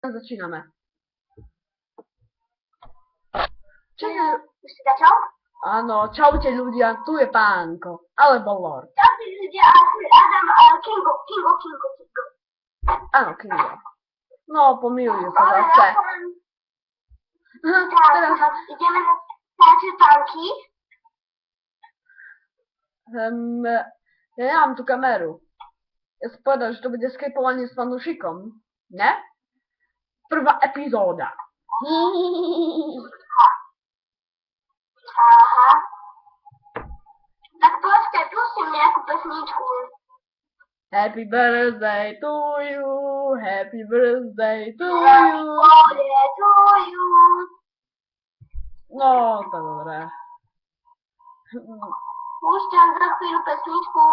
A začínáme. Čiže už si začal? Áno, čaute ľudia, tu je Pánko, alebo Lord. Čaute ľudia, a tu je Adam a Kingo. Áno, Kingo. No, pomýlil sa zase. Teraz ideme na stáče tanky. Ja nemám tú kameru. Ja som povedal, že to bude skripovanie s fanúšikom. Ne? Prvá epizóda. Aha. Tak počkaj, pustím nejakú pesničku. Happy birthday to you, happy birthday to Happy you. birthday to you. No, to dobré. Púšťam za chvíľu pesničku.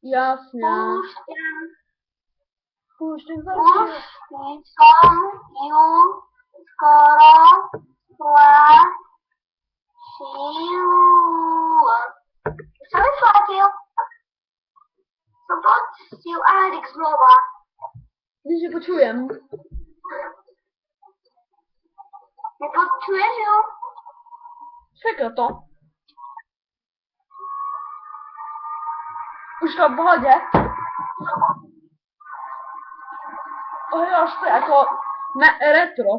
Jasne. Púšťam. Púšťam za chvíľu. Už som ju skoro platil. Som vyplatil. Som pustil Alex znova. Když ji počujem. Nepočuješ ju? Čeká to. Už to v pohodě. Ohráš to jako retro.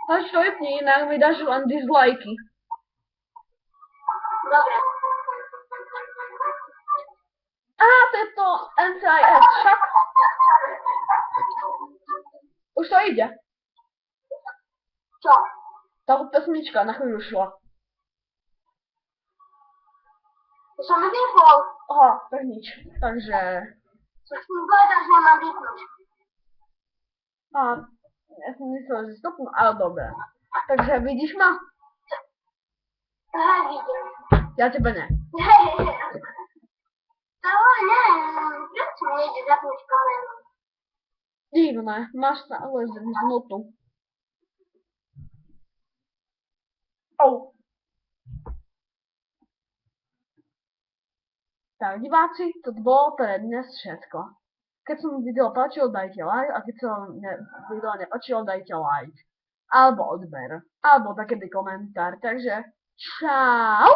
Až to vypni, jinak mi dáš len dislikey. Dobre. Aha, to je to NCIS, však. Už to ide. Čo? Tá pesnička na chvíľu šla. To som ju vypol. Aha, tak nič. Takže... Som si povedal, že mám vypnúť. A, ja som myslel, že stopnú, ale dobre. Takže vidíš ma? Hej, vidím. Ja tebe ne. Hej. To neviem, prečo mi nejde zapnúť kameru? Divné, máš stále zmutnú. Au. Tak diváci, to bolo pre dnes všetko. Keď sa mi video páčilo, dajte like, a keď sa vám video nepáčilo, dajte like. Alebo odber, alebo taký komentár. Takže čau!